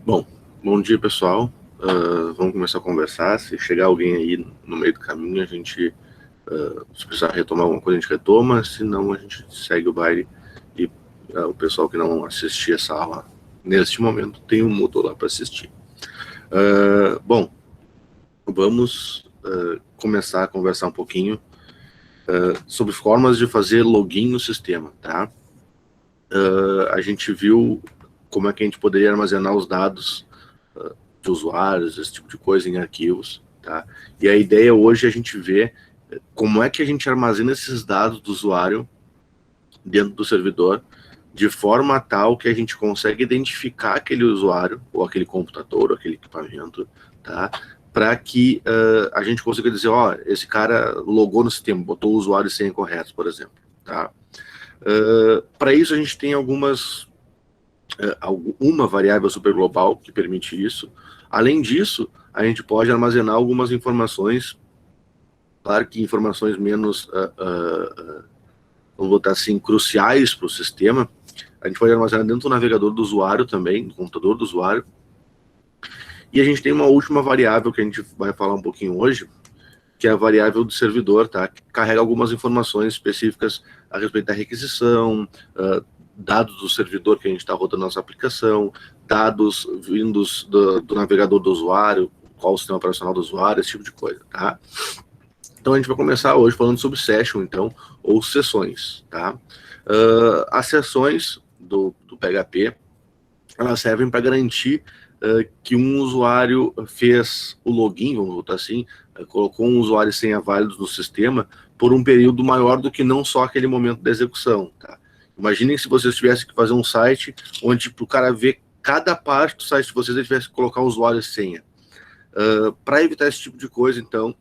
Bom, bom dia, pessoal. Vamos começar a conversar. Se chegar alguém aí no meio do caminho, a gente, se precisar retomar alguma coisa, a gente retoma. Se não, a gente segue o baile. E o pessoal que não assistir essa aula neste momento tem um Moodle lá para assistir. Bom, vamos começar a conversar um pouquinho sobre formas de fazer login no sistema, tá? A gente viu como é que a gente poderia armazenar os dados de usuários, esse tipo de coisa em arquivos, tá? E a ideia hoje é a gente ver como é que a gente armazena esses dados do usuário dentro do servidor de forma tal que a gente consegue identificar aquele usuário, ou aquele computador, ou aquele equipamento, tá? Para que a gente consiga dizer, ó, esse cara logou no sistema, botou o usuário e senha corretos, por exemplo, tá? Para isso a gente tem uma variável super global que permite isso. Além disso, a gente pode armazenar algumas informações, claro que informações menos, vamos botar assim, cruciais para o sistema. A gente pode armazenar dentro do navegador do usuário também, do computador do usuário. E a gente tem uma última variável que a gente vai falar um pouquinho hoje, que é a variável do servidor, tá? Que carrega algumas informações específicas a respeito da requisição, dados do servidor que a gente está rodando nossa aplicação, dados vindos do navegador do usuário, qual o sistema operacional do usuário, esse tipo de coisa, tá? Então a gente vai começar hoje falando sobre session, então, ou sessões, tá? As sessões do PHP, elas servem para garantir que um usuário fez o login, vamos botar assim, colocou um usuário e senha válidos no sistema por um período maior do que não só aquele momento da execução, tá? Imaginem se vocês tivessem que fazer um site onde para o cara ver cada parte do site de vocês, ele tivesse que colocar o usuário e senha. Para evitar esse tipo de coisa, então,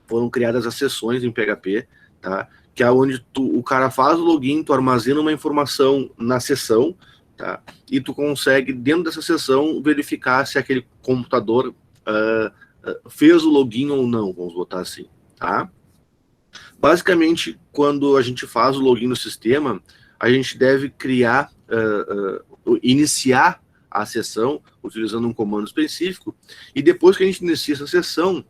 foram criadas as sessões em PHP, tá? Que é onde o cara faz o login, tu armazena uma informação na sessão, tá? E tu consegue, dentro dessa sessão, verificar se aquele computador fez o login ou não, vamos botar assim, tá? Basicamente, quando a gente faz o login no sistema, a gente deve criar, iniciar a sessão utilizando um comando específico, e depois que a gente inicia essa sessão,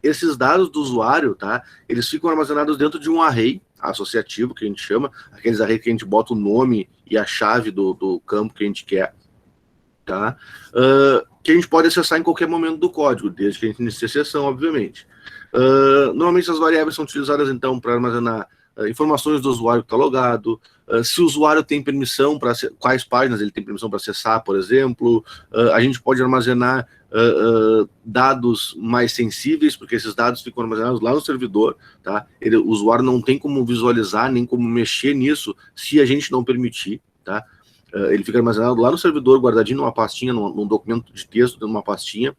esses dados do usuário, tá, eles ficam armazenados dentro de um array associativo, que a gente chama, aqueles arrays que a gente bota o nome e a chave do campo que a gente quer, tá, que a gente pode acessar em qualquer momento do código, desde que a gente inicie a sessão, obviamente. Normalmente as variáveis são utilizadas, então, para armazenar informações do usuário que está logado, se o usuário tem permissão para quais páginas ele tem permissão para acessar, por exemplo. A gente pode armazenar dados mais sensíveis, porque esses dados ficam armazenados lá no servidor, tá? O usuário não tem como visualizar, nem como mexer nisso, se a gente não permitir, tá? Ele fica armazenado lá no servidor, guardadinho numa pastinha, num documento de texto, numa pastinha.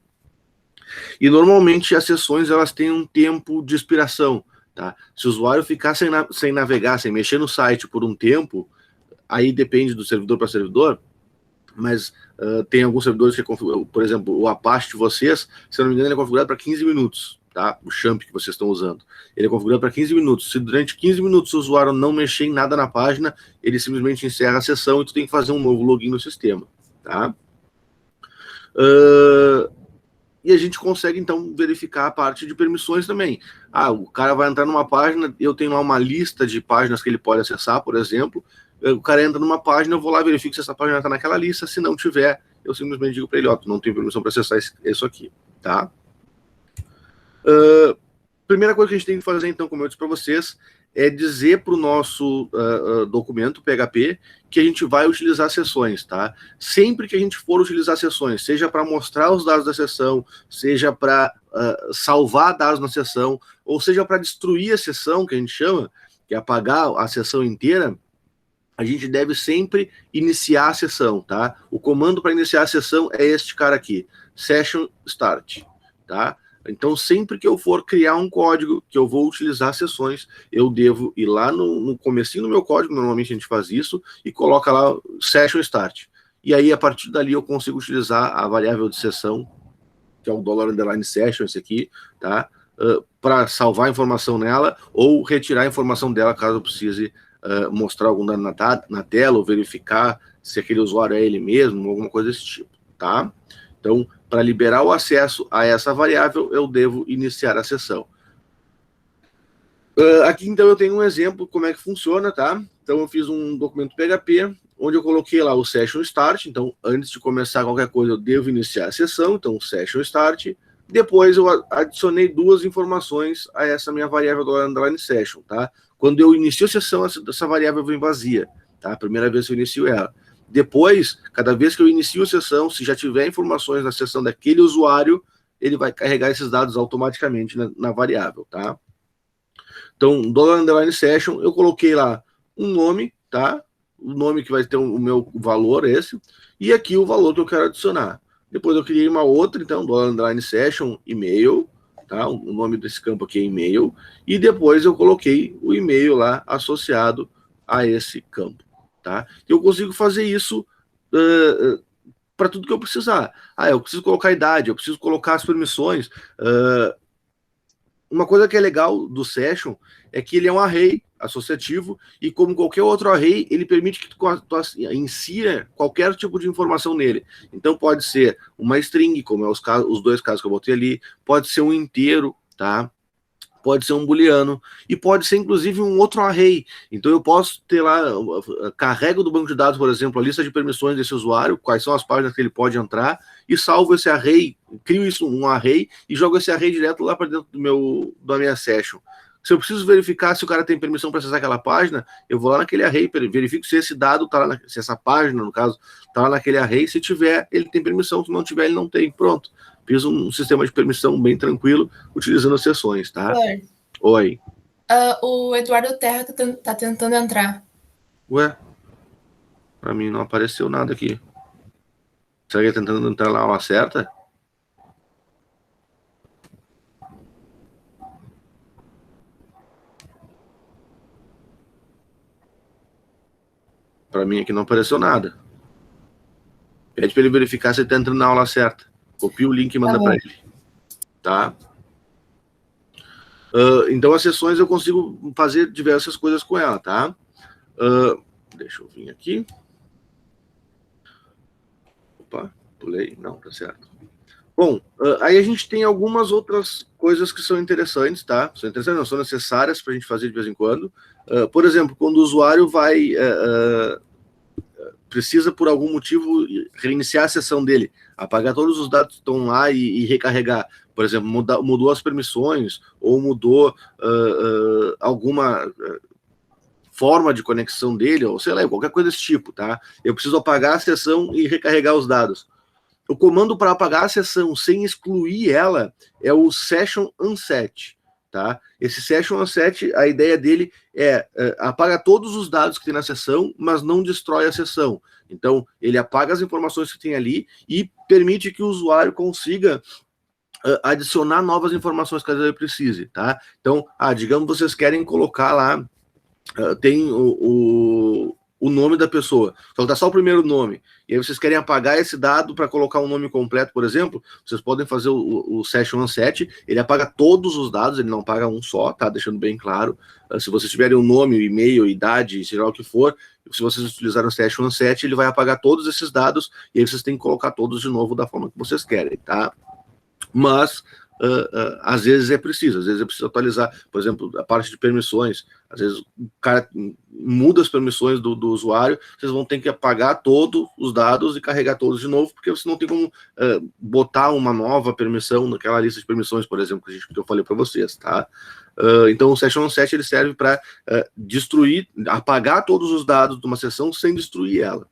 E normalmente as sessões elas têm um tempo de expiração, tá? Se o usuário ficar sem navegar, sem mexer no site por um tempo, aí depende do servidor para servidor, mas tem alguns servidores que, por exemplo, o Apache de vocês, se eu não me engano, ele é configurado para 15 minutos, tá? O champ que vocês estão usando. Ele é configurado para 15 minutos. Se durante 15 minutos o usuário não mexer em nada na página, ele simplesmente encerra a sessão e tu tem que fazer um novo login no sistema, tá? E a gente consegue, então, verificar a parte de permissões também. O cara vai entrar numa página, eu tenho lá uma lista de páginas que ele pode acessar, por exemplo. O cara entra numa página, eu vou lá, verifico se essa página está naquela lista. Se não tiver, eu simplesmente digo para ele, tu não tem permissão para acessar isso aqui, tá? Primeira coisa que a gente tem que fazer, então, como eu disse para vocês, é dizer para o nosso documento PHP que a gente vai utilizar sessões, tá? Sempre que a gente for utilizar sessões, seja para mostrar os dados da sessão, seja para salvar dados na sessão, ou seja para destruir a sessão, que a gente chama, que é apagar a sessão inteira, a gente deve sempre iniciar a sessão, tá? O comando para iniciar a sessão é este cara aqui, session start, tá? Então, sempre que eu for criar um código que eu vou utilizar sessões, eu devo ir lá no comecinho do meu código, normalmente a gente faz isso, e coloca lá session start. E aí, a partir dali, eu consigo utilizar a variável de sessão, que é o $_session, esse aqui, tá? Para salvar a informação nela, ou retirar a informação dela, caso eu precise mostrar algum dado na tela, ou verificar se aquele usuário é ele mesmo, alguma coisa desse tipo, tá? Então, para liberar o acesso a essa variável, eu devo iniciar a sessão. Aqui, então, eu tenho um exemplo como é que funciona, tá? Então, eu fiz um documento PHP, onde eu coloquei lá o session start. Então, antes de começar qualquer coisa, eu devo iniciar a sessão. Então, session start. Depois, eu adicionei duas informações a essa minha variável do underline session, tá? Quando eu inicio a sessão, essa variável vem vazia, tá? A primeira vez que eu inicio ela. Depois, cada vez que eu inicio a sessão, se já tiver informações na sessão daquele usuário, ele vai carregar esses dados automaticamente na variável, tá? Então, $underline session, eu coloquei lá um nome, tá? O nome que vai ter o meu valor, esse, e aqui o valor que eu quero adicionar. Depois eu criei uma outra, então, $underline session, e-mail, tá? O nome desse campo aqui é e-mail, e depois eu coloquei o e-mail lá associado a esse campo, tá? Eu consigo fazer isso para tudo que eu precisar. Eu preciso colocar a idade, eu preciso colocar as permissões. Uma coisa que é legal do Session é que ele é um array associativo e, como qualquer outro array, ele permite que tu insira qualquer tipo de informação nele. Então, pode ser uma string, como é os dois casos que eu botei ali, pode ser um inteiro, tá? Pode ser um booleano, e pode ser, inclusive, um outro array. Então, eu posso ter lá, carrego do banco de dados, por exemplo, a lista de permissões desse usuário, quais são as páginas que ele pode entrar, e salvo esse array, crio isso um array, e jogo esse array direto lá para dentro da minha session. Se eu preciso verificar se o cara tem permissão para acessar aquela página, eu vou lá naquele array, verifico se esse dado tá lá, se essa página, no caso, está lá naquele array. Se tiver, ele tem permissão, se não tiver, ele não tem. Pronto. Fiz um sistema de permissão bem tranquilo, utilizando as sessões, tá? Oi. O Eduardo Terra tá tentando entrar. Ué? Pra mim não apareceu nada aqui. Será que ele tá tentando entrar na aula certa? Para mim aqui não apareceu nada. Pede para ele verificar se ele está entrando na aula certa. Copia o link e manda para ele. Tá? Então, as sessões eu consigo fazer diversas coisas com ela, tá? Deixa eu vir aqui. Opa, pulei. Não, tá certo. Bom, aí a gente tem algumas outras coisas que são interessantes, tá? São interessantes, não são necessárias para a gente fazer de vez em quando. Por exemplo, quando o usuário precisa, por algum motivo, reiniciar a sessão dele, apagar todos os dados que estão lá e recarregar. Por exemplo, mudou as permissões ou mudou alguma forma de conexão dele, ou sei lá, qualquer coisa desse tipo, tá? Eu preciso apagar a sessão e recarregar os dados. O comando para apagar a sessão sem excluir ela é o session unset, tá? Esse session unset, a ideia dele é apaga todos os dados que tem na sessão, mas não destrói a sessão. Então, ele apaga as informações que tem ali e permite que o usuário consiga adicionar novas informações caso ele precise, tá? Então, digamos que vocês querem colocar lá, tem o nome da pessoa, só dá só o primeiro nome, e aí vocês querem apagar esse dado para colocar um nome completo, por exemplo, vocês podem fazer o session unset, ele apaga todos os dados, ele não apaga um só, tá? Deixando bem claro. Se vocês tiverem o nome, o e-mail, idade, seja lá o que for, se vocês utilizarem o session unset, ele vai apagar todos esses dados, e aí vocês têm que colocar todos de novo da forma que vocês querem, tá? Mas às vezes é preciso atualizar, por exemplo, a parte de permissões. Às vezes o cara muda as permissões do usuário, vocês vão ter que apagar todos os dados e carregar todos de novo, porque você não tem como botar uma nova permissão naquela lista de permissões, por exemplo, que eu falei para vocês, tá? Então o Session Unset ele serve para apagar todos os dados de uma sessão sem destruir ela.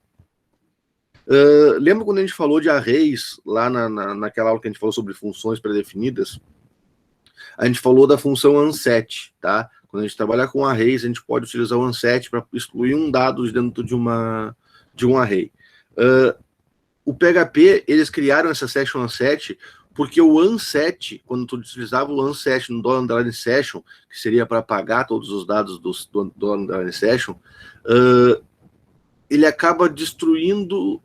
Lembra quando a gente falou de arrays lá naquela aula que a gente falou sobre funções pré-definidas? A gente falou da função unset, tá? Quando a gente trabalha com arrays, a gente pode utilizar o unset para excluir um dado dentro de um array. O PHP, eles criaram essa session unset porque o unset, quando tu utilizava o unset no $underline session, que seria para apagar todos os dados do $underline session, ele acaba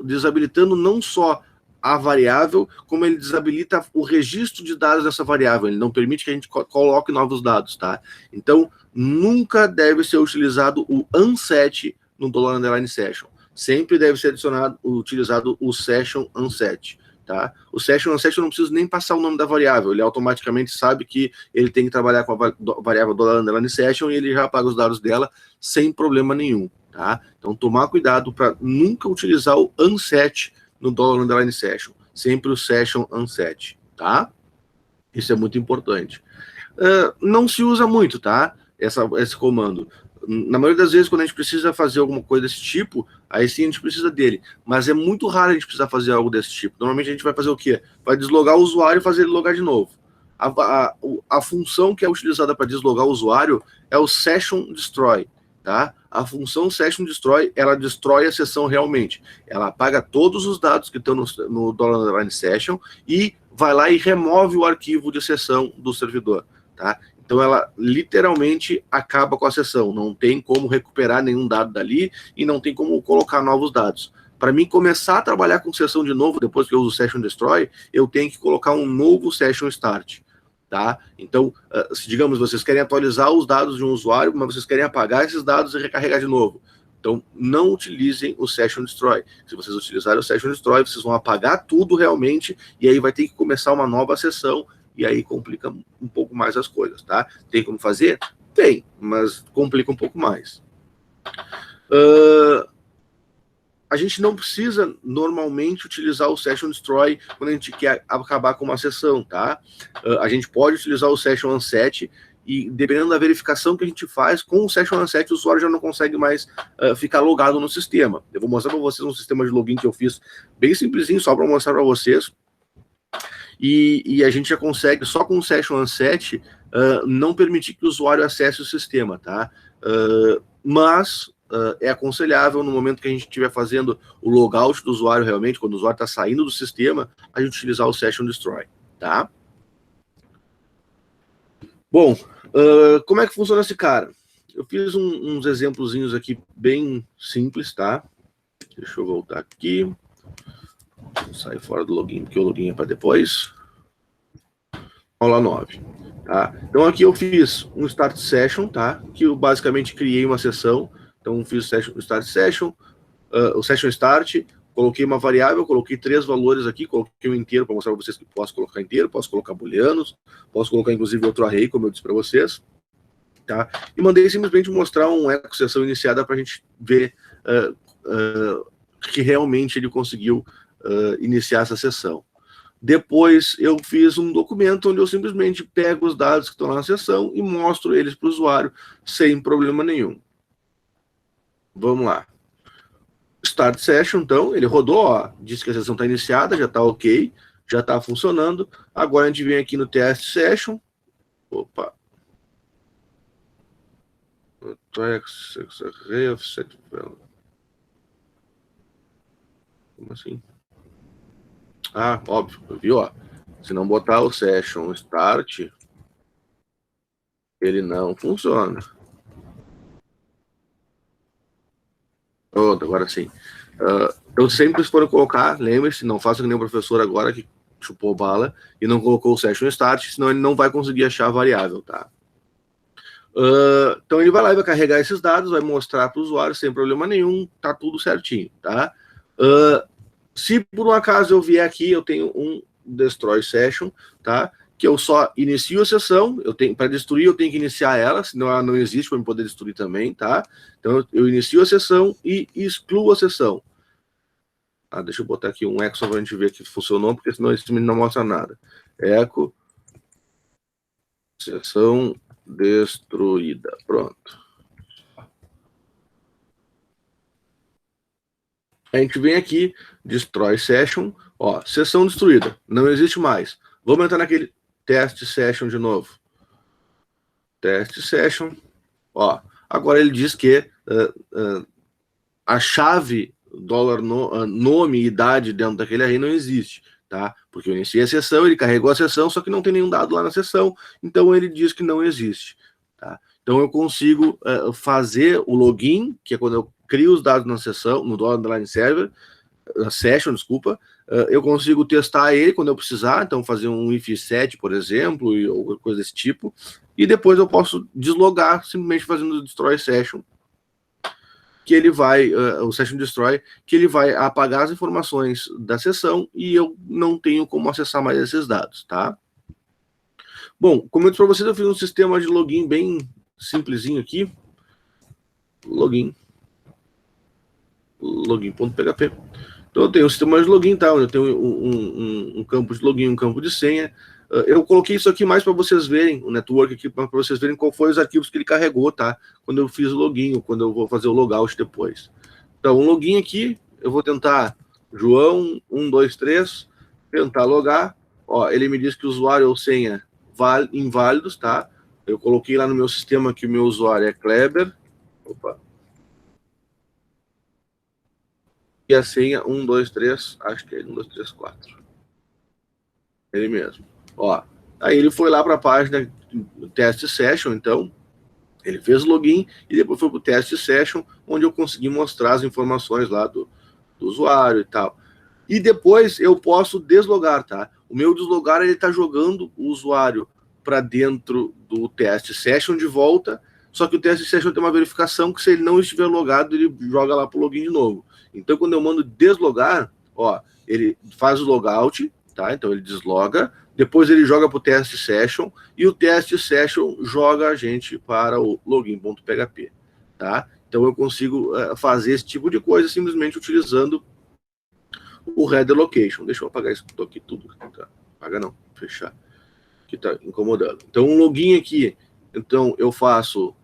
desabilitando não só a variável, como ele desabilita o registro de dados dessa variável. Ele não permite que a gente coloque novos dados, tá? Então, nunca deve ser utilizado o unset no $underline session. sempre deve ser utilizado o session unset, tá? O session unset eu não preciso nem passar o nome da variável, ele automaticamente sabe que ele tem que trabalhar com a variável $_session e ele já apaga os dados dela sem problema nenhum, tá? Então tomar cuidado para nunca utilizar o unset no $_session, sempre o session unset, tá? Isso é muito importante. Não se usa muito, tá? Esse comando. Na maioria das vezes, quando a gente precisa fazer alguma coisa desse tipo, aí sim a gente precisa dele. Mas é muito raro a gente precisar fazer algo desse tipo. Normalmente a gente vai fazer o quê? Vai deslogar o usuário e fazer ele logar de novo. A função que é utilizada para deslogar o usuário é o session destroy, tá? A função session destroy, ela destrói a sessão realmente. Ela apaga todos os dados que estão no $_session e vai lá e remove o arquivo de sessão do servidor, tá? Então ela literalmente acaba com a sessão, não tem como recuperar nenhum dado dali e não tem como colocar novos dados. Para mim começar a trabalhar com sessão de novo, depois que eu uso o Session Destroy, eu tenho que colocar um novo Session Start, tá? Então, se digamos, vocês querem atualizar os dados de um usuário, mas vocês querem apagar esses dados e recarregar de novo. Então, não utilizem o Session Destroy. Se vocês utilizarem o Session Destroy, vocês vão apagar tudo realmente e aí vai ter que começar uma nova sessão e aí complica um pouco mais as coisas, tá? Tem como fazer? Tem, mas complica um pouco mais. A gente não precisa normalmente utilizar o Session Destroy quando a gente quer acabar com uma sessão, tá? A gente pode utilizar o Session Unset e dependendo da verificação que a gente faz, com o Session Unset o usuário já não consegue mais ficar logado no sistema. Eu vou mostrar para vocês um sistema de login que eu fiz bem simplesinho, só para mostrar para vocês. E a gente já consegue, só com o Session Unset, não permitir que o usuário acesse o sistema, tá? Mas é aconselhável, no momento que a gente estiver fazendo o logout do usuário realmente, quando o usuário está saindo do sistema, a gente utilizar o Session Destroy, tá? Bom, como é que funciona esse cara? Eu fiz uns exemplozinhos aqui bem simples, tá? Deixa eu voltar aqui. Sai fora do login, porque o login é para depois. Aula 9. Tá? Então aqui eu fiz um Start Session, tá? Que eu basicamente criei uma sessão. Então fiz o Start Session, o Session Start, coloquei uma variável, coloquei 3 valores aqui, coloquei um inteiro para mostrar para vocês que posso colocar inteiro, posso colocar booleanos, posso colocar inclusive outro array, como eu disse para vocês. Tá? E mandei simplesmente mostrar uma eco sessão iniciada para a gente ver que realmente ele conseguiu iniciar essa sessão. Depois eu fiz um documento onde eu simplesmente pego os dados que estão na sessão e mostro eles para o usuário sem problema nenhum. Vamos lá. Start Session, então, ele rodou, ó, disse que a sessão está iniciada, já está ok, já está funcionando. Agora a gente vem aqui no Test Session. Opa. Como assim? Ah, óbvio, viu? Ó. Se não botar o Session Start, ele não funciona. Pronto, agora sim. Então, sempre se for colocar, lembre-se, não faça que nem o professor agora que chupou bala e não colocou o Session Start, senão ele não vai conseguir achar a variável, tá? Então, ele vai lá e vai carregar esses dados, vai mostrar para o usuário sem problema nenhum, tá tudo certinho, tá? Se por um acaso eu vier aqui, eu tenho um Destroy Session, tá? Que eu só inicio a sessão, para destruir eu tenho que iniciar ela, senão ela não existe para eu poder destruir também, tá? Então eu inicio a sessão e excluo a sessão. Deixa eu botar aqui um eco só para a gente ver que funcionou, porque senão esse não mostra nada. Eco, sessão destruída, pronto. A gente vem aqui, Destroy Session, ó, sessão destruída, não existe mais. Vamos entrar naquele Test Session de novo. Test Session, ó, agora ele diz que a chave nome e idade dentro daquele array não existe, tá? Porque eu iniciei a sessão, ele carregou a sessão, só que não tem nenhum dado lá na sessão, então ele diz que não existe, tá? Então eu consigo fazer o login, que é quando eu crio os dados na sessão, no $_server, session, desculpa, eu consigo testar ele quando eu precisar, então fazer um if set, por exemplo, ou coisa desse tipo, e depois eu posso deslogar simplesmente fazendo o destroy session, que ele vai, o Session Destroy, que ele vai apagar as informações da sessão e eu não tenho como acessar mais esses dados, tá? Bom, como eu disse para vocês, eu fiz um sistema de login bem simplesinho aqui. Login.php. Então eu tenho um sistema de login, tá? Eu tenho um campo de login, um campo de senha. Eu coloquei isso aqui mais para vocês verem, o network aqui, para vocês verem qual foi os arquivos que ele carregou, tá? Quando eu fiz o login, ou quando eu vou fazer o logout depois. Então, um login aqui, eu vou tentar João 123, tentar logar. Ó, ele me diz que o usuário ou senha inválidos, tá? Eu coloquei lá no meu sistema que o meu usuário é Kleber. Opa. E a senha 123, acho que é 1234. Ele mesmo. Ó, aí ele foi lá para a página do test session, então ele fez o login e depois foi para o test session, onde eu consegui mostrar as informações lá do usuário e tal. E depois eu posso deslogar, tá? O meu deslogar, ele está jogando o usuário para dentro do test session de volta, só que o test session tem uma verificação que se ele não estiver logado, ele joga lá para o login de novo. Então, quando eu mando deslogar, ó, ele faz o logout, tá? Então, ele desloga, depois ele joga para o test session, e o test session joga a gente para o login.php, tá? Então, eu consigo fazer esse tipo de coisa simplesmente utilizando o header location. Deixa eu apagar isso aqui tudo. Tá? Apaga não, fechar. Que está incomodando. Então, um login aqui, então eu faço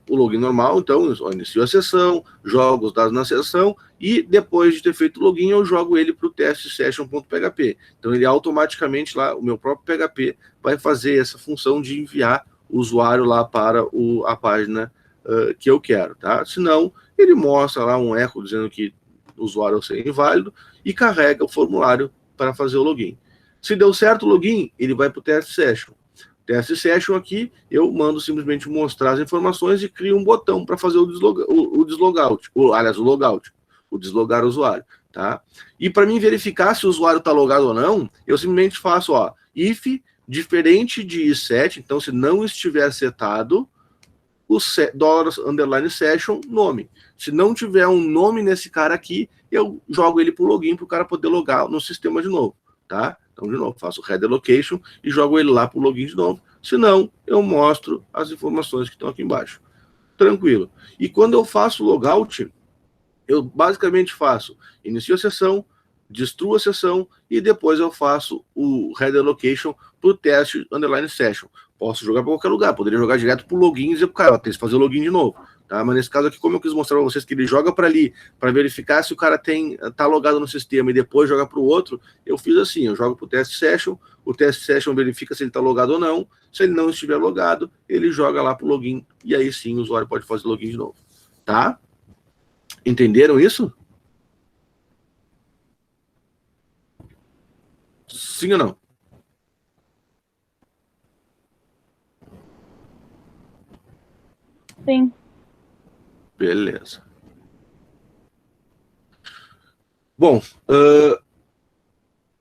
o login normal, então eu inicio a sessão, jogo os dados na sessão e depois de ter feito o login eu jogo ele para o test session.php. Então ele automaticamente lá, o meu próprio PHP vai fazer essa função de enviar o usuário lá para a página que eu quero, tá? Senão ele mostra lá um eco dizendo que o usuário é inválido e carrega o formulário para fazer o login. Se deu certo o login, ele vai para o test session. Test session aqui, eu mando simplesmente mostrar as informações e crio um botão para fazer o deslogout, aliás, o logout, o deslogar o usuário, tá? E para mim verificar se o usuário está logado ou não, eu simplesmente faço, ó, if diferente de set, então se não estiver setado, o $_session nome. Se não tiver um nome nesse cara aqui, eu jogo ele para o login para o cara poder logar no sistema de novo, tá? Então, de novo, faço o header location e jogo ele lá para o login de novo. Se não, eu mostro as informações que estão aqui embaixo. Tranquilo. E quando eu faço logout, eu basicamente faço, inicio a sessão, destruo a sessão e depois eu faço o header location para o teste _session. Posso jogar para qualquer lugar, poderia jogar direto para o login e dizer, cara, tem que fazer o login de novo. Tá? Mas nesse caso aqui, como eu quis mostrar para vocês que ele joga para ali, para verificar se o cara tá logado no sistema e depois joga para o outro, eu fiz assim, eu jogo para o test session, o test session verifica se ele está logado ou não, se ele não estiver logado, ele joga lá para o login, e aí sim o usuário pode fazer o login de novo. Tá? Entenderam isso? Sim ou não? Sim. Beleza. Bom,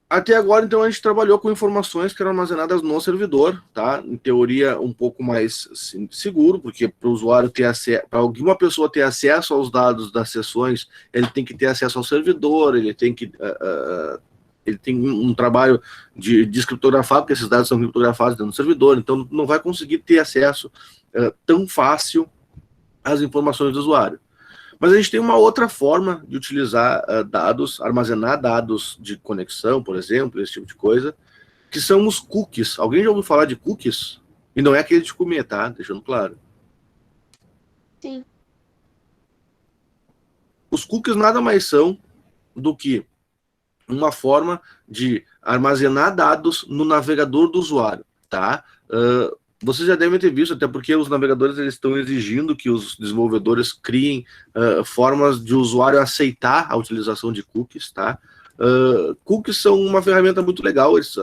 até agora, então, a gente trabalhou com informações que eram armazenadas no servidor, tá? Em teoria, um pouco mais seguro, porque para o usuário ter acesso, para alguma pessoa ter acesso aos dados das sessões, ele tem que ter acesso ao servidor, ele tem um trabalho de descriptografar, porque esses dados são criptografados dentro do servidor, então não vai conseguir ter acesso tão fácil às informações do usuário. Mas a gente tem uma outra forma de utilizar dados, armazenar dados de conexão, por exemplo, esse tipo de coisa, que são os cookies. Alguém já ouviu falar de cookies? E não é aquele de comer, tá? Deixando claro. Sim. Os cookies nada mais são do que uma forma de armazenar dados no navegador do usuário, tá? Vocês já devem ter visto, até porque os navegadores eles estão exigindo que os desenvolvedores criem formas de o usuário aceitar a utilização de cookies, tá? Cookies são uma ferramenta muito legal, eles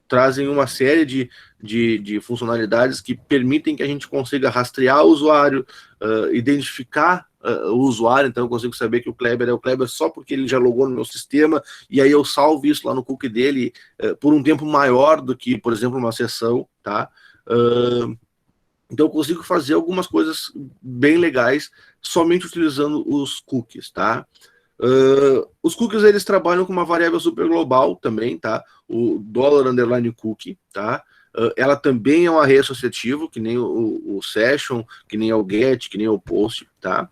trazem uma série de funcionalidades que permitem que a gente consiga rastrear o usuário, identificar o usuário, então eu consigo saber que o Kleber é o Kleber só porque ele já logou no meu sistema, e aí eu salvo isso lá no cookie dele por um tempo maior do que, por exemplo, uma sessão, tá? Então eu consigo fazer algumas coisas bem legais somente utilizando os cookies, tá? Os cookies, eles trabalham com uma variável super global também, tá? O $_cookie, tá? Ela também é um array associativo, que nem o session, que nem o get, que nem o post, tá?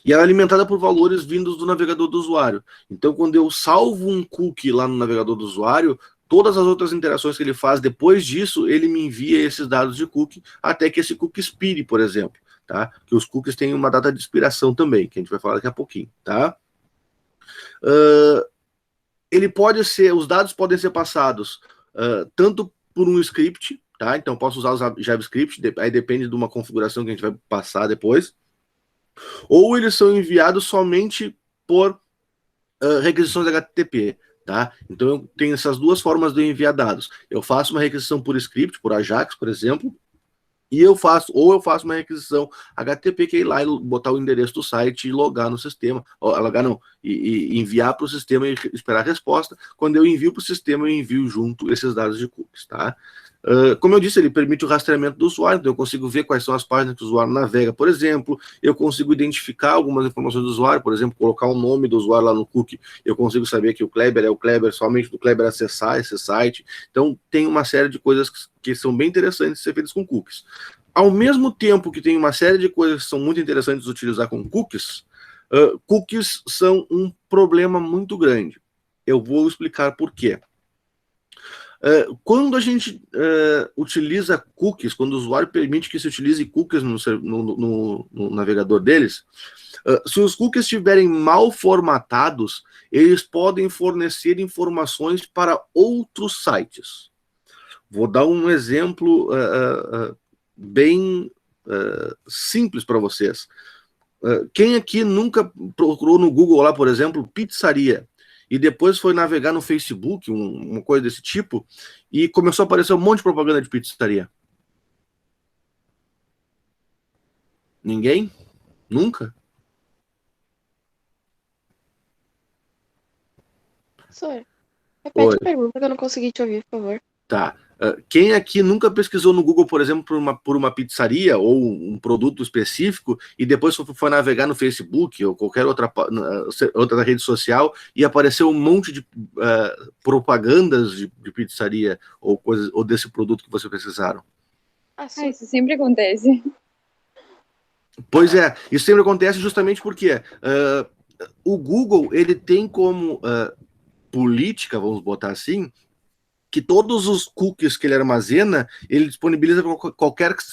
E ela é alimentada por valores vindos do navegador do usuário. Então, quando eu salvo um cookie lá no navegador do usuário, todas as outras interações que ele faz depois disso, ele me envia esses dados de cookie, até que esse cookie expire, por exemplo, tá? Que os cookies têm uma data de expiração também, que a gente vai falar daqui a pouquinho, tá? Ele pode ser, os dados podem ser passados tanto por um script, tá? Então, posso usar o JavaScript, aí depende de uma configuração que a gente vai passar depois, ou eles são enviados somente por requisições HTTP, tá? Então eu tenho essas duas formas de enviar dados. Eu faço uma requisição por script, por Ajax, por exemplo, e eu faço uma requisição HTTP, que é ir lá e botar o endereço do site e logar no sistema, logar não, e enviar para o sistema e esperar a resposta. Quando eu envio para o sistema, eu envio junto esses dados de cookies, tá? Como eu disse, ele permite o rastreamento do usuário, então eu consigo ver quais são as páginas que o usuário navega, por exemplo, eu consigo identificar algumas informações do usuário, por exemplo, colocar o nome do usuário lá no cookie, eu consigo saber que o Kleber é o Kleber, somente do Kleber acessar esse site. Então tem uma série de coisas que são bem interessantes de ser feitas com cookies. Ao mesmo tempo que tem uma série de coisas que são muito interessantes de utilizar com cookies, cookies são um problema muito grande. Eu vou explicar por quê. Quando a gente utiliza cookies, quando o usuário permite que se utilize cookies no navegador deles, se os cookies estiverem mal formatados, eles podem fornecer informações para outros sites. Vou dar um exemplo bem simples para vocês. Quem aqui nunca procurou no Google lá, por exemplo, pizzaria, e depois foi navegar no Facebook, uma coisa desse tipo, e começou a aparecer um monte de propaganda de pizzaria? Ninguém? Nunca? Professor, repete Oi. a pergunta que eu não consegui te ouvir, por favor. Tá. Quem aqui nunca pesquisou no Google, por exemplo, por uma pizzaria ou um produto específico e depois foi navegar no Facebook ou qualquer outra rede social e apareceu um monte de propagandas de pizzaria ou coisas ou desse produto que vocês pesquisaram? Isso sempre acontece. Pois é, isso sempre acontece justamente porque o Google, ele tem como política, vamos botar assim, que todos os cookies que ele armazena, ele disponibiliza para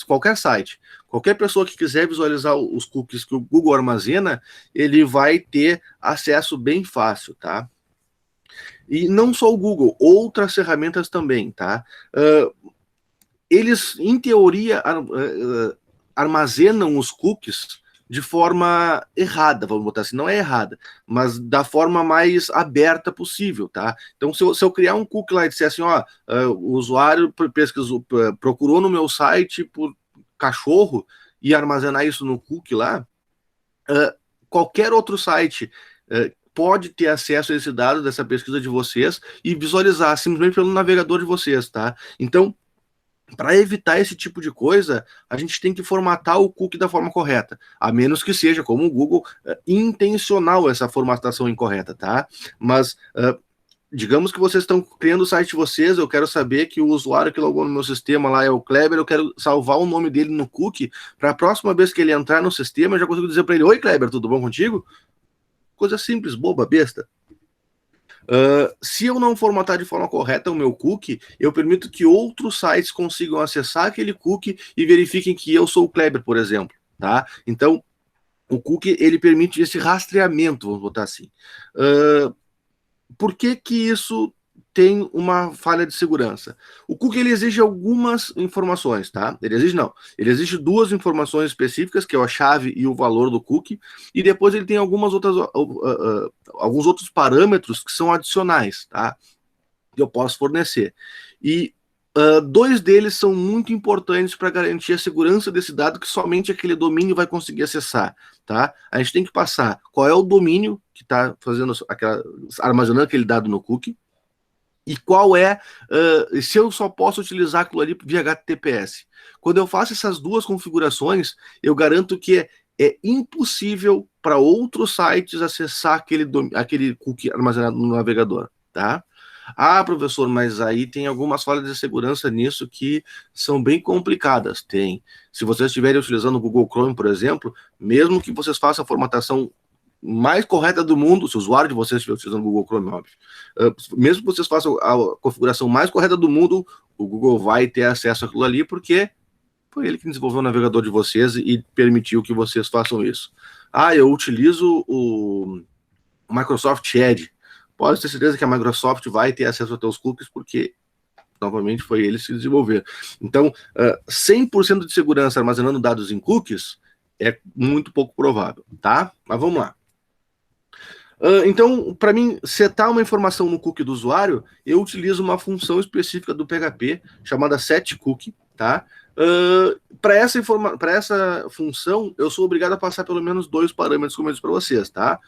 qualquer site. Qualquer pessoa que quiser visualizar os cookies que o Google armazena, ele vai ter acesso bem fácil, tá? E não só o Google, outras ferramentas também, tá? Eles, em teoria, armazenam os cookies de forma errada, vamos botar assim, não é errada, mas da forma mais aberta possível, tá? Então, se eu criar um cookie lá e disser assim, ó, o usuário procurou no meu site por cachorro e armazenar isso no cookie lá, qualquer outro site pode ter acesso a esse dado dessa pesquisa de vocês e visualizar simplesmente pelo navegador de vocês, tá? Então, para evitar esse tipo de coisa, a gente tem que formatar o cookie da forma correta, a menos que seja, como o Google, intencional essa formatação incorreta, tá? Mas, digamos que vocês estão criando o site de vocês, eu quero saber que o usuário que logou no meu sistema lá é o Kleber, eu quero salvar o nome dele no cookie, para a próxima vez que ele entrar no sistema, eu já consigo dizer para ele, oi Kleber, tudo bom contigo? Coisa simples, boba, besta. Se eu não formatar de forma correta o meu cookie, eu permito que outros sites consigam acessar aquele cookie e verifiquem que eu sou o Kleber, por exemplo, tá? Então, o cookie, ele permite esse rastreamento, vamos botar assim. Por que isso tem uma falha de segurança? O cookie, ele exige algumas informações, tá? Ele exige duas informações específicas, que é a chave e o valor do cookie, e depois ele tem alguns outros parâmetros que são adicionais, tá? Que eu posso fornecer. E dois deles são muito importantes para garantir a segurança desse dado que somente aquele domínio vai conseguir acessar, tá? A gente tem que passar qual é o domínio que está armazenando aquele dado no cookie, E qual é, se eu só posso utilizar aquilo ali via HTTPS. Quando eu faço essas duas configurações, eu garanto que é impossível para outros sites acessar aquele cookie armazenado no navegador, tá? Ah, professor, mas aí tem algumas falhas de segurança nisso que são bem complicadas. Tem. Se vocês estiverem utilizando o Google Chrome, por exemplo, mesmo que vocês façam a formatação mais correta do mundo, se o usuário de vocês estiver utilizando o Google Chrome, óbvio, mesmo que vocês façam a configuração mais correta do mundo, o Google vai ter acesso àquilo ali, porque foi ele que desenvolveu o navegador de vocês e permitiu que vocês façam isso. Ah, eu utilizo o Microsoft Edge. Pode ter certeza que a Microsoft vai ter acesso aos teus cookies, porque, novamente, foi eles que desenvolveram. Então, 100% de segurança armazenando dados em cookies é muito pouco provável, tá? Mas vamos lá. Então, para mim, setar uma informação no cookie do usuário, eu utilizo uma função específica do PHP chamada setCookie, tá? Para essa função, eu sou obrigado a passar pelo menos 2 parâmetros, como eu disse para vocês, tá?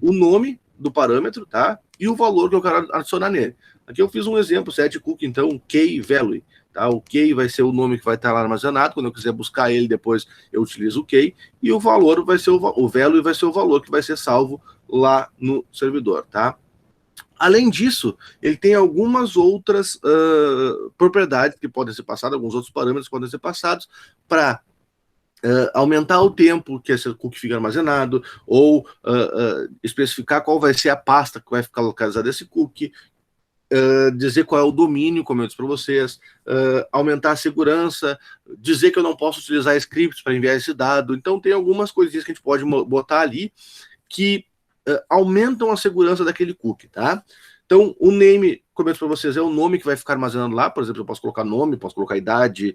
O nome do parâmetro, tá? E o valor que eu quero adicionar nele. Aqui eu fiz um exemplo, setCookie, então, key-value, tá? O key vai ser o nome que vai estar lá armazenado, quando eu quiser buscar ele depois, eu utilizo o key, e o valor vai ser o value vai ser o valor que vai ser salvo lá no servidor, tá? Além disso, ele tem algumas outras propriedades que podem ser passadas, alguns outros parâmetros que podem ser passados para aumentar o tempo que esse cookie fica armazenado, ou especificar qual vai ser a pasta que vai ficar localizada esse cookie, dizer qual é o domínio, como eu disse para vocês, aumentar a segurança, dizer que eu não posso utilizar scripts para enviar esse dado. Então, tem algumas coisinhas que a gente pode botar ali que aumentam a segurança daquele cookie, tá? Então, o name, como eu disse para vocês, é o nome que vai ficar armazenando lá. Por exemplo, eu posso colocar nome, posso colocar idade,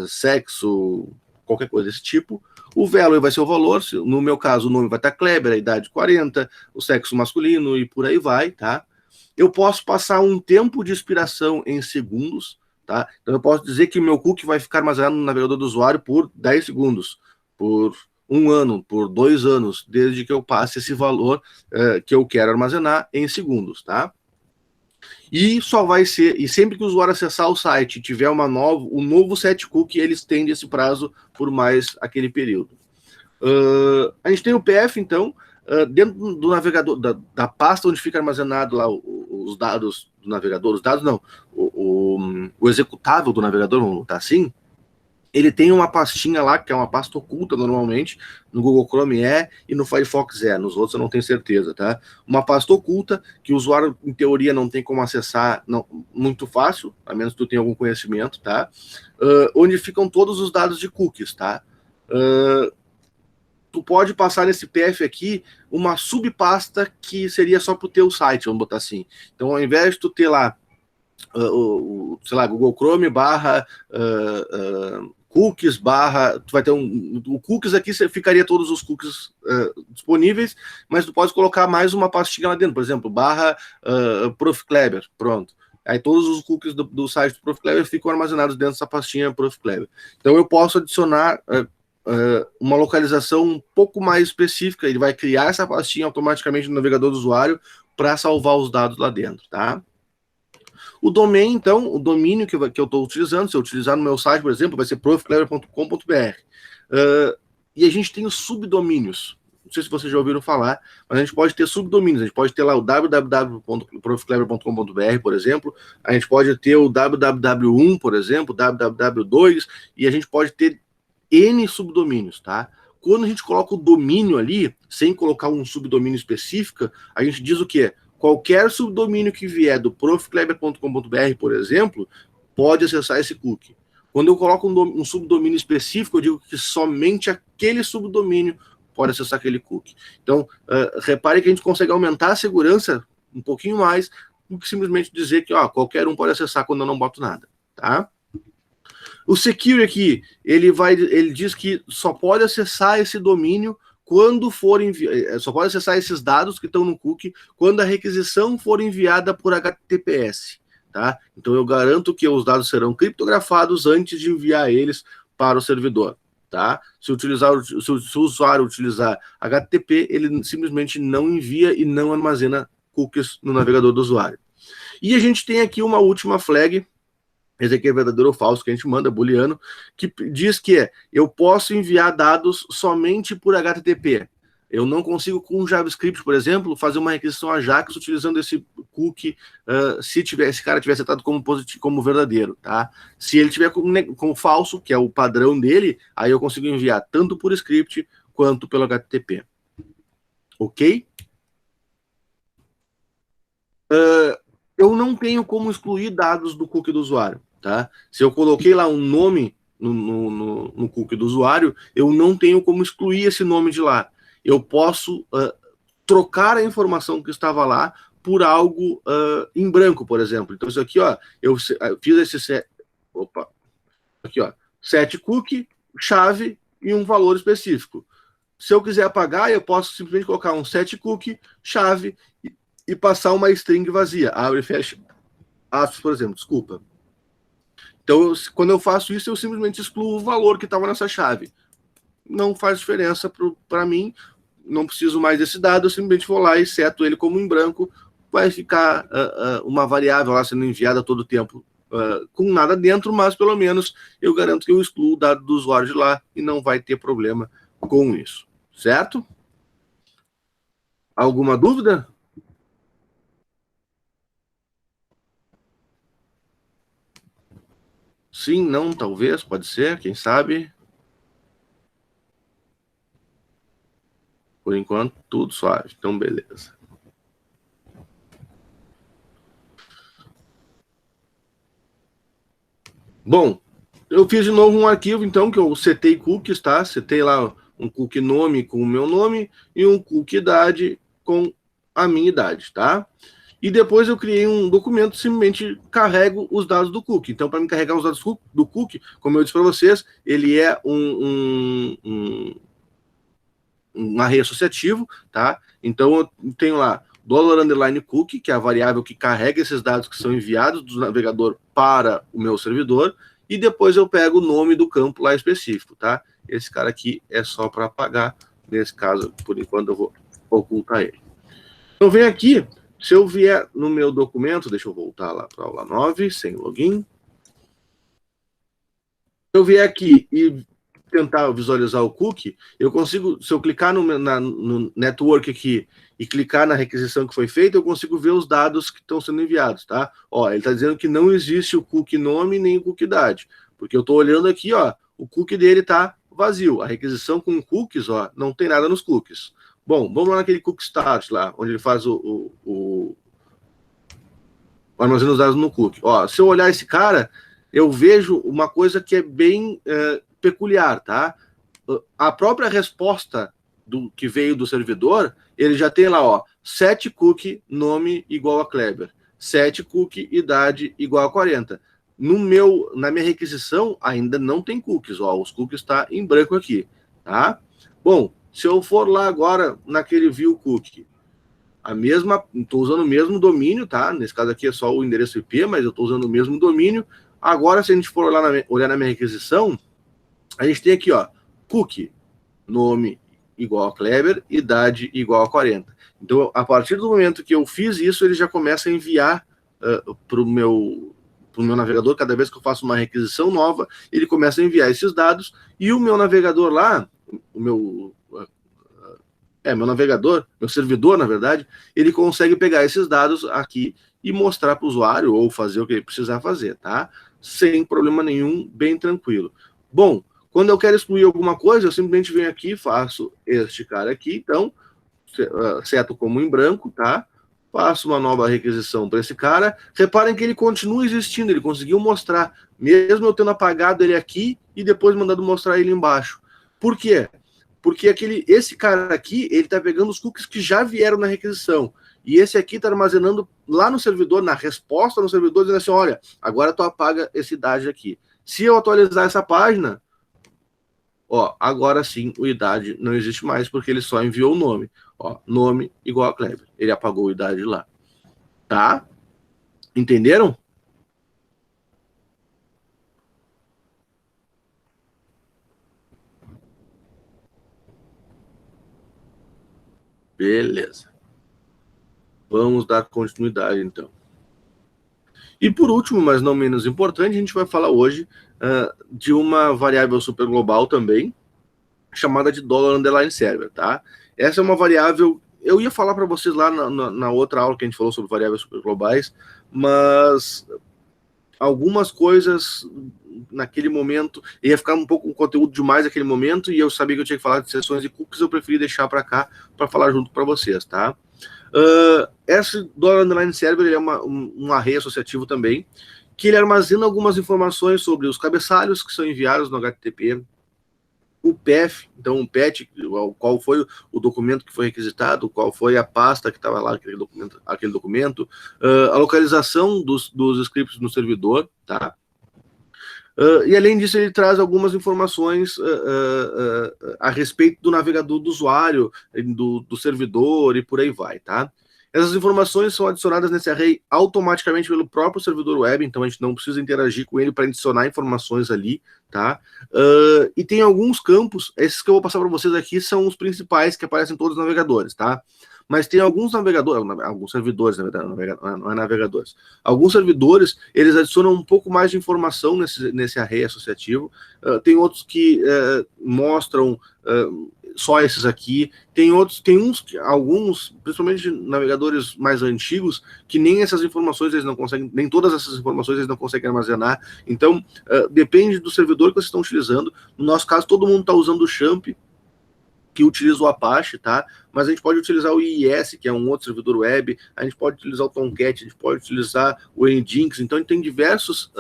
sexo, qualquer coisa desse tipo. O value vai ser o valor, no meu caso, o nome vai estar Kleber, a idade 40, o sexo masculino e por aí vai, tá? Eu posso passar um tempo de expiração em segundos, tá? Então, eu posso dizer que o meu cookie vai ficar armazenado no navegador do usuário por 10 segundos, por 1 ano, por 2 anos, desde que eu passe esse valor que eu quero armazenar em segundos, tá? E só vai ser, e sempre que o usuário acessar o site e tiver um novo setCookie, ele estende esse prazo por mais aquele período. A gente tem o PF, então, dentro do navegador, da pasta onde fica armazenado lá os dados do navegador, os dados não, o executável do navegador, vamos botar assim, ele tem uma pastinha lá, que é uma pasta oculta normalmente, no Google Chrome e no Firefox nos outros eu não tenho certeza, tá? Uma pasta oculta, que o usuário, em teoria, não tem como acessar muito fácil, a menos que tu tenha algum conhecimento, tá? Onde ficam todos os dados de cookies, tá? Tu pode passar nesse PF aqui uma subpasta que seria só pro teu site, vamos botar assim. Então, ao invés de tu ter lá, sei lá, Google Chrome cookies tu vai ter o cookies aqui, ficaria todos os cookies disponíveis, mas tu pode colocar mais uma pastinha lá dentro, por exemplo, Prof. Kleber, pronto. Aí todos os cookies do site do Prof. Kleber ficam armazenados dentro dessa pastinha Prof. Kleber. Então eu posso adicionar uma localização um pouco mais específica, ele vai criar essa pastinha automaticamente no navegador do usuário para salvar os dados lá dentro, tá? O domain, então, o domínio que eu estou utilizando, se eu utilizar no meu site, por exemplo, vai ser profkleber.com.br. E a gente tem os subdomínios. Não sei se vocês já ouviram falar, mas a gente pode ter subdomínios. A gente pode ter lá o www.profkleber.com.br, por exemplo. A gente pode ter o www1, por exemplo, www2, e a gente pode ter N subdomínios, tá? Quando a gente coloca o domínio ali, sem colocar um subdomínio específico, a gente diz o quê? Qualquer subdomínio que vier do profkleber.com.br, por exemplo, pode acessar esse cookie. Quando eu coloco um subdomínio específico, eu digo que somente aquele subdomínio pode acessar aquele cookie. Então, repare que a gente consegue aumentar a segurança um pouquinho mais do que simplesmente dizer que qualquer um pode acessar quando eu não boto nada, tá? O secure aqui, ele diz que só pode acessar esse domínio quando for só pode acessar esses dados que estão no cookie quando a requisição for enviada por HTTPS, tá? Então eu garanto que os dados serão criptografados antes de enviar eles para o servidor, tá? Se o usuário utilizar HTTP, ele simplesmente não envia e não armazena cookies no navegador do usuário. E a gente tem aqui uma última flag, esse aqui é verdadeiro ou falso, que a gente manda, booleano, que diz que eu posso enviar dados somente por HTTP. Eu não consigo, com JavaScript, por exemplo, fazer uma requisição AJAX utilizando esse cookie, se esse cara tiver setado como verdadeiro, tá? Se ele tiver com falso, que é o padrão dele, aí eu consigo enviar tanto por script quanto pelo HTTP. Ok? Eu não tenho como excluir dados do cookie do usuário, tá? Se eu coloquei lá um nome no cookie do usuário, eu não tenho como excluir esse nome de lá. Eu posso trocar a informação que estava lá por algo em branco, por exemplo. Então, isso aqui, ó, eu fiz esse set cookie, chave e um valor específico. Se eu quiser apagar, eu posso simplesmente colocar um set cookie, chave e passar uma string vazia. Abre e fecha aspas, por exemplo, desculpa. Então, quando eu faço isso, eu simplesmente excluo o valor que estava nessa chave. Não faz diferença para mim, não preciso mais desse dado, eu simplesmente vou lá e seto ele como em branco, vai ficar uma variável lá sendo enviada todo o tempo com nada dentro, mas pelo menos eu garanto que eu excluo o dado do usuário de lá e não vai ter problema com isso, certo? Alguma dúvida? Sim, não, talvez, pode ser, quem sabe. Por enquanto, tudo suave. Então, beleza. Bom, eu fiz de novo um arquivo, então, que eu setei cookies, tá? Setei lá um cookie nome com o meu nome e um cookie idade com a minha idade, tá? E depois eu criei um documento, simplesmente carrego os dados do cookie. Então, para me carregar os dados do cookie, como eu disse para vocês, ele é um array associativo, tá? Então eu tenho lá $_cookie, que é a variável que carrega esses dados que são enviados do navegador para o meu servidor, e depois eu pego o nome do campo lá específico, tá? Esse cara aqui é só para apagar, nesse caso, por enquanto eu vou ocultar ele. Então vem aqui, se eu vier no meu documento, deixa eu voltar lá para a aula 9, sem login. Se eu vier aqui e tentar visualizar o cookie, eu consigo, se eu clicar no network aqui e clicar na requisição que foi feita, eu consigo ver os dados que estão sendo enviados, tá? Ó, ele está dizendo que não existe o cookie nome nem o cookie idade, porque eu estou olhando aqui, ó, o cookie dele está vazio. A requisição com cookies, ó, não tem nada nos cookies. Bom, vamos lá naquele cookie start lá, onde ele faz o armazena os dados no cookie. Ó, se eu olhar esse cara, eu vejo uma coisa que é bem peculiar, tá? A própria resposta que veio do servidor, ele já tem lá, ó, set cookie, nome igual a Kleber, set cookie, idade igual a 40. Na minha requisição, ainda não tem cookies, ó, os cookies tá em branco aqui, tá? Bom, se eu for lá agora naquele view cookie, estou usando o mesmo domínio, tá? Nesse caso aqui é só o endereço IP, mas eu estou usando o mesmo domínio. Agora, se a gente for olhar na minha requisição, a gente tem aqui, ó, cookie, nome igual a Kleber, idade igual a 40. Então, a partir do momento que eu fiz isso, ele já começa a enviar para o meu navegador, cada vez que eu faço uma requisição nova, ele começa a enviar esses dados, e o meu navegador lá, meu navegador, meu servidor, na verdade, ele consegue pegar esses dados aqui e mostrar para o usuário, ou fazer o que ele precisar fazer, tá? Sem problema nenhum, bem tranquilo. Bom, quando eu quero excluir alguma coisa, eu simplesmente venho aqui, faço este cara aqui, então, seto como em branco, tá? Faço uma nova requisição para esse cara. Reparem que ele continua existindo, ele conseguiu mostrar, mesmo eu tendo apagado ele aqui e depois mandado mostrar ele embaixo. Por quê? Porque esse cara aqui, ele está pegando os cookies que já vieram na requisição. E esse aqui está armazenando lá no servidor, na resposta no servidor, dizendo assim, olha, agora tu apaga esse idade aqui. Se eu atualizar essa página, ó, agora sim o idade não existe mais, porque ele só enviou o nome. Ó, nome igual a Kleber. Ele apagou o idade lá. Tá? Entenderam? Beleza. Vamos dar continuidade, então. E por último, mas não menos importante, a gente vai falar hoje de uma variável superglobal também, chamada de Dollar Underline Server, tá? Essa é uma variável, eu ia falar para vocês lá na outra aula que a gente falou sobre variáveis superglobais, mas algumas coisas naquele momento, ia ficar um pouco com conteúdo demais naquele momento, e eu sabia que eu tinha que falar de sessões e cookies, eu preferi deixar para cá, para falar junto para vocês, tá? Esse Dollar Underline Server ele é um array associativo também, que ele armazena algumas informações sobre os cabeçalhos que são enviados no HTTP, o PEF, então o PET, qual foi o documento que foi requisitado, qual foi a pasta que estava lá, aquele documento, a localização dos scripts no servidor, tá? E além disso, ele traz algumas informações a respeito do navegador do usuário, do servidor e por aí vai, tá? Essas informações são adicionadas nesse array automaticamente pelo próprio servidor web, então a gente não precisa interagir com ele para adicionar informações ali, tá? E tem alguns campos, esses que eu vou passar para vocês aqui são os principais que aparecem em todos os navegadores, tá? Mas tem alguns navegadores, alguns servidores, na verdade, não é navegadores. Alguns servidores, eles adicionam um pouco mais de informação nesse array associativo. Tem outros que mostram só esses aqui. Tem outros, alguns, principalmente navegadores mais antigos, que nem essas informações eles não conseguem, nem todas essas informações eles não conseguem armazenar. Então, depende do servidor que vocês estão utilizando. No nosso caso, todo mundo está usando o Champ, que utiliza o Apache, tá? Mas a gente pode utilizar o IIS, que é um outro servidor web, a gente pode utilizar o Tomcat, a gente pode utilizar o Nginx, então a gente tem diversos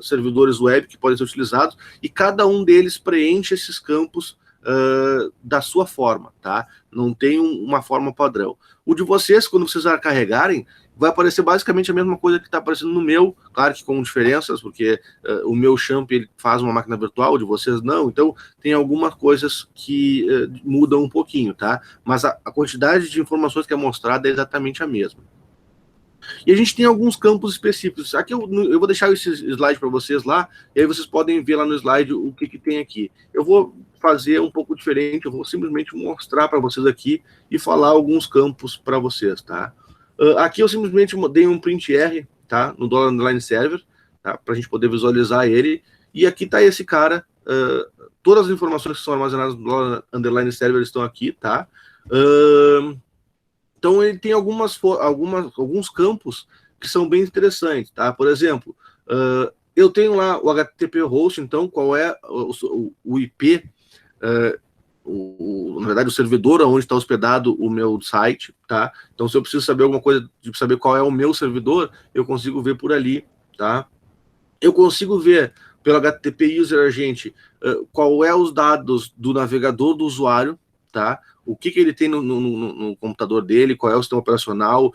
servidores web que podem ser utilizados, e cada um deles preenche esses campos da sua forma, tá? Não tem uma forma padrão. O de vocês, quando vocês carregarem, vai aparecer basicamente a mesma coisa que está aparecendo no meu, claro que com diferenças, porque o meu Champ ele faz uma máquina virtual, de vocês não, então tem algumas coisas que mudam um pouquinho, tá? Mas a quantidade de informações que é mostrada é exatamente a mesma. E a gente tem alguns campos específicos. Aqui eu vou deixar esse slide para vocês lá, e aí vocês podem ver lá no slide o que tem aqui. Eu vou fazer um pouco diferente, eu vou simplesmente mostrar para vocês aqui e falar alguns campos para vocês, tá? Aqui eu simplesmente dei um print R, tá? No Dollar Underline Server, tá? Para a gente poder visualizar ele. E aqui está esse cara. Todas as informações que são armazenadas no Dollar Underline Server estão aqui, tá? Então ele tem alguns campos que são bem interessantes, tá? Por exemplo, eu tenho lá o HTTP host, então qual é o IP, na verdade, o servidor onde está hospedado o meu site, tá? Então, se eu preciso saber alguma coisa, de saber qual é o meu servidor, eu consigo ver por ali, tá? Eu consigo ver pelo HTTP User Agent qual é os dados do navegador do usuário, tá? O que ele tem no computador dele, qual é o sistema operacional,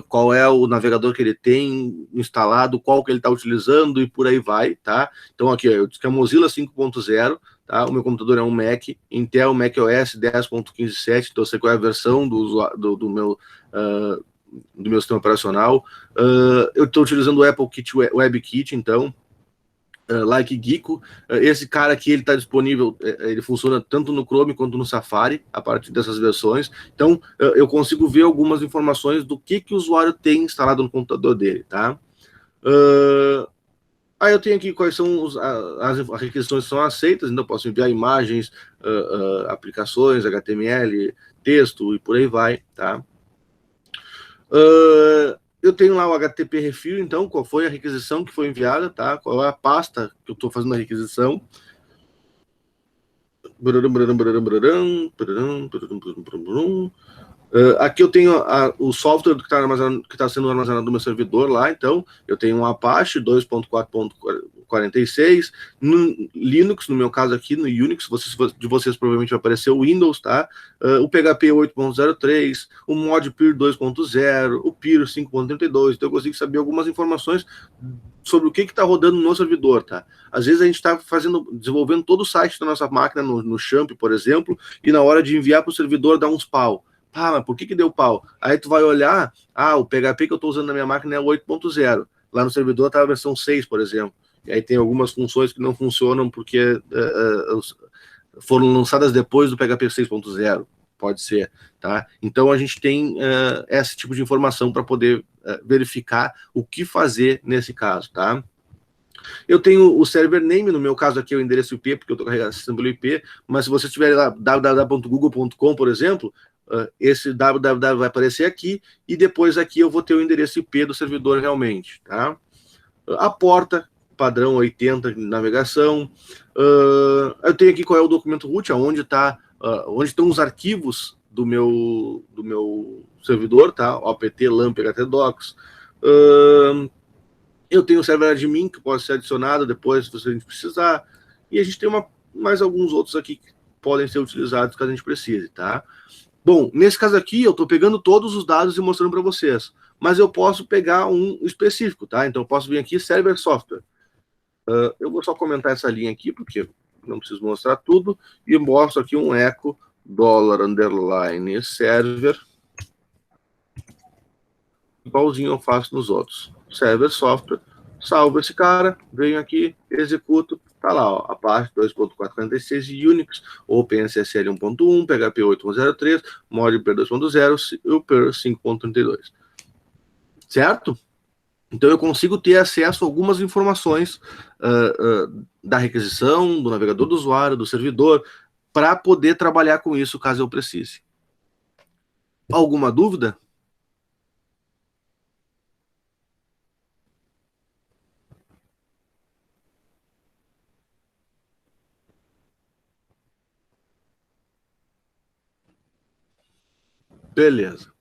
qual é o navegador que ele tem instalado, qual que ele está utilizando e por aí vai, tá? Então, aqui, eu disse que é Mozilla 5.0, tá? O meu computador é um Mac, Intel macOS 10.15.7, então eu sei qual é a versão do meu sistema operacional. Eu estou utilizando o AppleKit WebKit, então, Like Gecko, esse cara aqui, ele está disponível, ele funciona tanto no Chrome quanto no Safari, a partir dessas versões. Então, eu consigo ver algumas informações do que o usuário tem instalado no computador dele, tá? Aí eu tenho aqui quais são as requisições que são aceitas, então eu posso enviar imagens, aplicações, HTML, texto e por aí vai, tá? Eu tenho lá o HTTP Refill, então, qual foi a requisição que foi enviada, tá? Qual é a pasta que eu estou fazendo a requisição. Aqui eu tenho o software que está sendo armazenado no meu servidor lá, então eu tenho um Apache 2.4.46, no Linux, no meu caso aqui, no Unix, de vocês provavelmente vai aparecer o Windows, tá? O PHP 8.03, o ModPeer 2.0, o Peer 5.32, então eu consigo saber algumas informações sobre o que está rodando no servidor, tá? Às vezes a gente está desenvolvendo todo o site da nossa máquina no Champ, por exemplo, e na hora de enviar para o servidor dá uns pau. Mas por que deu pau? Aí tu vai olhar, o PHP que eu estou usando na minha máquina é o 8.0. Lá no servidor está a versão 6, por exemplo. E aí tem algumas funções que não funcionam porque foram lançadas depois do PHP 6.0. pode ser, tá? Então a gente tem esse tipo de informação para poder verificar o que fazer nesse caso, tá? Eu tenho o server name, no meu caso aqui é o endereço IP, porque eu estou carregando acessando pelo IP, mas se você tiver lá www.google.com, por exemplo, esse www vai aparecer aqui, e depois aqui eu vou ter o endereço IP do servidor realmente, tá? A porta, padrão 80 de navegação. Eu tenho aqui qual é o documento root, onde estão os arquivos do meu servidor, tá? OPT, LAMP, HTDocs. Eu tenho o server admin, que pode ser adicionado depois, se a gente precisar. E a gente tem mais alguns outros aqui que podem ser utilizados caso a gente precise, tá? Bom, nesse caso aqui, eu estou pegando todos os dados e mostrando para vocês. Mas eu posso pegar um específico, tá? Então eu posso vir aqui, server software. Eu vou só comentar essa linha aqui, porque não preciso mostrar tudo. E mostro aqui um echo $_server. Igualzinho eu faço nos outros. Server software. Salvo esse cara, venho aqui, executo. Tá lá, ó, a parte 2.446 de Unix, OpenSSL 1.1, PHP 8.03, Modbus 2.0 e o PER 5.32. Certo? Então eu consigo ter acesso a algumas informações da requisição, do navegador do usuário, do servidor, para poder trabalhar com isso caso eu precise. Alguma dúvida? Beleza.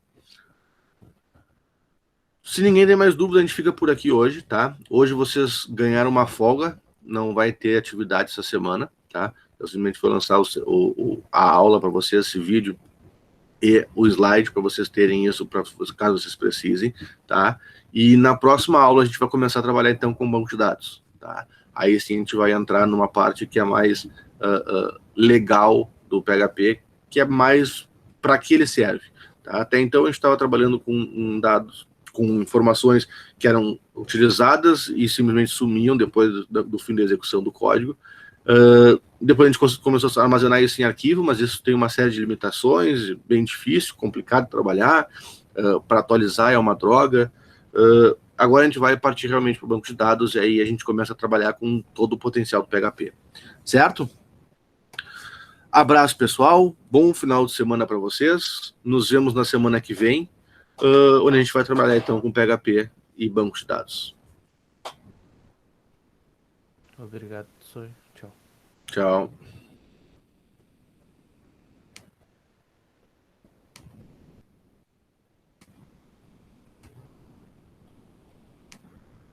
Se ninguém tem mais dúvida, a gente fica por aqui hoje, tá? Hoje vocês ganharam uma folga, não vai ter atividade essa semana, tá? Eu simplesmente vou lançar a aula para vocês, esse vídeo e o slide para vocês terem isso, caso vocês precisem, tá? E na próxima aula a gente vai começar a trabalhar então com banco de dados, tá? Aí sim a gente vai entrar numa parte que é mais legal do PHP, que é mais para que ele serve, tá? Até então a gente estava trabalhando com dados, com informações que eram utilizadas e simplesmente sumiam depois do fim da execução do código. Depois a gente começou a armazenar isso em arquivo, mas isso tem uma série de limitações, bem difícil, complicado de trabalhar, para atualizar é uma droga. Agora a gente vai partir realmente para o banco de dados e aí a gente começa a trabalhar com todo o potencial do PHP. Certo? Abraço, pessoal. Bom final de semana para vocês. Nos vemos na semana que vem, onde a gente vai trabalhar então com PHP e banco de dados. Obrigado, professor. Tchau. Tchau.